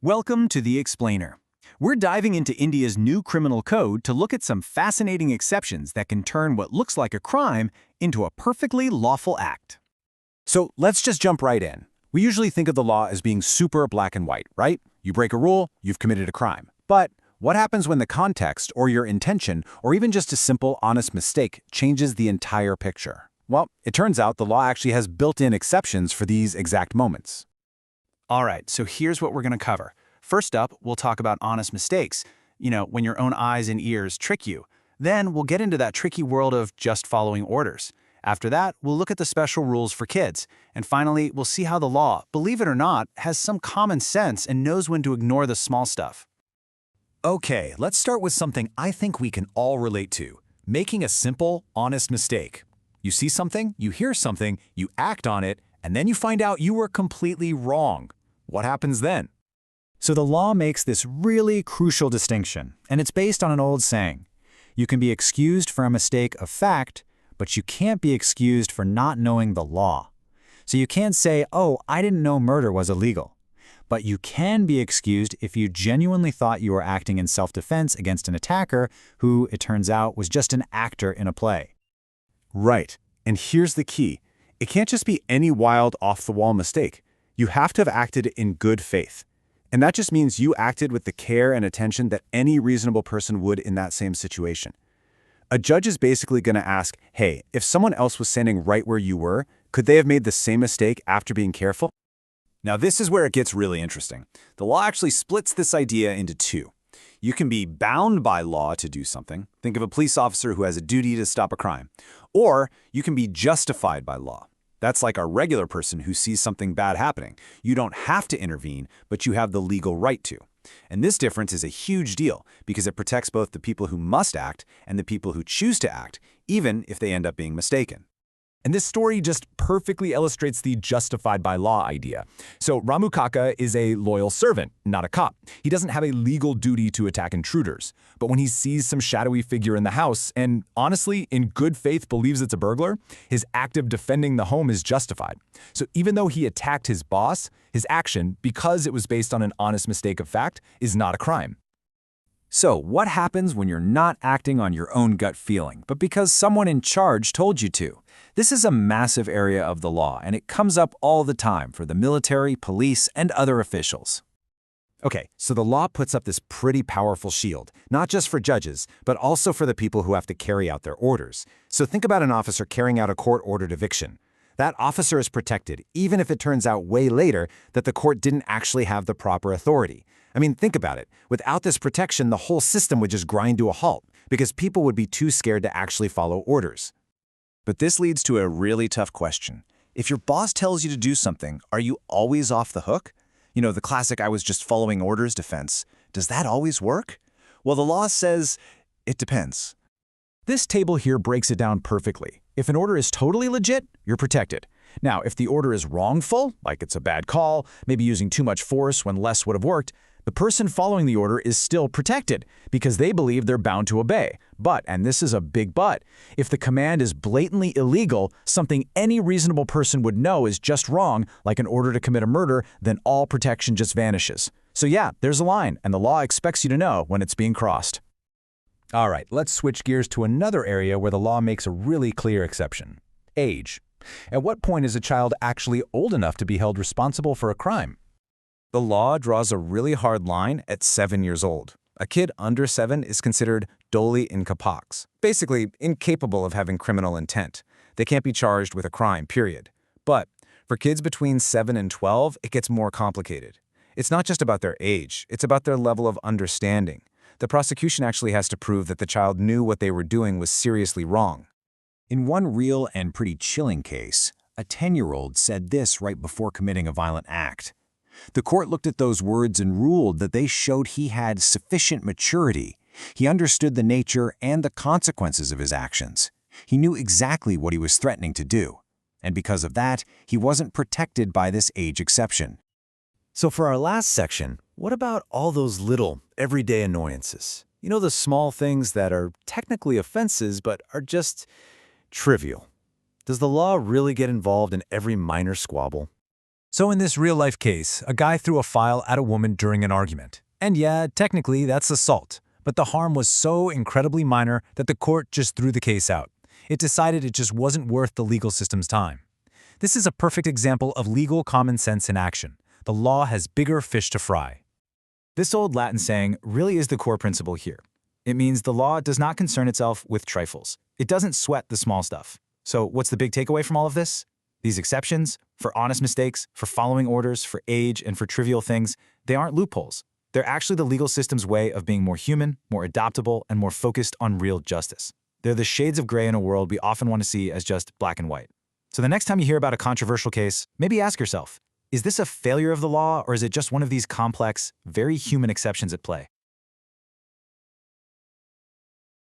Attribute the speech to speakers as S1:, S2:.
S1: Welcome to The Explainer. We're diving into India's new criminal code to look at some fascinating exceptions that can turn what looks like a crime into a perfectly lawful act.
S2: So let's just jump right in. We usually think of the law as being super black and white, right? You break a rule, you've committed a crime. But what happens when the context or your intention or even just a simple, honest mistake changes the entire picture? Well, it turns out the law actually has built-in exceptions for these exact moments.
S1: All right, so here's what we're going to cover. First up, we'll talk about honest mistakes, when your own eyes and ears trick you. Then we'll get into that tricky world of just following orders. After that, we'll look at the special rules for kids. And finally, we'll see how the law, believe it or not, has some common sense and knows when to ignore the small stuff.
S2: Okay, let's start with something I think we can all relate to. Making a simple, honest mistake. You see something, you hear something, you act on it, and then you find out you were completely wrong. What happens then?
S3: So the law makes this really crucial distinction, and it's based on an old saying. You can be excused for a mistake of fact, but you can't be excused for not knowing the law. So you can't say, oh, I didn't know murder was illegal. But you can be excused if you genuinely thought you were acting in self-defense against an attacker who, it turns out, was just an actor in a play.
S2: Right, and here's the key. It can't just be any wild, off-the-wall mistake. You have to have acted in good faith. And that just means you acted with the care and attention that any reasonable person would in that same situation. A judge is basically going to ask, hey, if someone else was standing right where you were, could they have made the same mistake after being careful? Now, this is where it gets really interesting. The law actually splits this idea into two. You can be bound by law to do something. Think of a police officer who has a duty to stop a crime. Or you can be justified by law. That's like a regular person who sees something bad happening. You don't have to intervene, but you have the legal right to. And this difference is a huge deal because it protects both the people who must act and the people who choose to act, even if they end up being mistaken. And this story just perfectly illustrates the justified by law idea. So Ramu Kaka is a loyal servant, not a cop. He doesn't have a legal duty to attack intruders. But when he sees some shadowy figure in the house and honestly, in good faith, believes it's a burglar, his act of defending the home is justified. So even though he attacked his boss, his action, because it was based on an honest mistake of fact, is not a crime. So what happens when you're not acting on your own gut feeling, but because someone in charge told you to? This is a massive area of the law, and it comes up all the time for the military, police, and other officials. Okay, so the law puts up this pretty powerful shield, not just for judges, but also for the people who have to carry out their orders. So think about an officer carrying out a court-ordered eviction. That officer is protected, even if it turns out way later that the court didn't actually have the proper authority. I mean, think about it. Without this protection, the whole system would just grind to a halt, because people would be too scared to actually follow orders. But this leads to a really tough question. If your boss tells you to do something, are you always off the hook? The classic "I was just following orders" defense. Does that always work? Well, the law says it depends. This table here breaks it down perfectly. If an order is totally legit, you're protected. Now, if the order is wrongful, like it's a bad call, maybe using too much force when less would have worked, the person following the order is still protected because they believe they're bound to obey. But, and this is a big but, if the command is blatantly illegal, something any reasonable person would know is just wrong, like an order to commit a murder, then all protection just vanishes. So yeah, there's a line, and the law expects you to know when it's being crossed. All right, let's switch gears to another area where the law makes a really clear exception. Age. At what point is a child actually old enough to be held responsible for a crime? The law draws a really hard line at 7 years old. A kid under 7 is considered doli incapax, basically incapable of having criminal intent. They can't be charged with a crime, period. But for kids between 7 and 12, it gets more complicated. It's not just about their age, it's about their level of understanding. The prosecution actually has to prove that the child knew what they were doing was seriously wrong.
S3: In one real and pretty chilling case, a 10-year-old said this right before committing a violent act. The court looked at those words and ruled that they showed he had sufficient maturity. He understood the nature and the consequences of his actions. He knew exactly what he was threatening to do. And because of that, he wasn't protected by this age exception.
S2: So for our last section, what about all those little, everyday annoyances? The small things that are technically offenses but are just trivial. Does the law really get involved in every minor squabble?
S4: So in this real-life case, a guy threw a file at a woman during an argument. And yeah, technically that's assault, but the harm was so incredibly minor that the court just threw the case out. It decided it just wasn't worth the legal system's time. This is a perfect example of legal common sense in action. The law has bigger fish to fry.
S3: This old Latin saying really is the core principle here. It means the law does not concern itself with trifles. It doesn't sweat the small stuff. So what's the big takeaway from all of this? These exceptions, for honest mistakes, for following orders, for age, and for trivial things, they aren't loopholes. They're actually the legal system's way of being more human, more adaptable, and more focused on real justice. They're the shades of gray in a world we often want to see as just black and white. So the next time you hear about a controversial case, maybe ask yourself, is this a failure of the law, or is it just one of these complex, very human exceptions at play?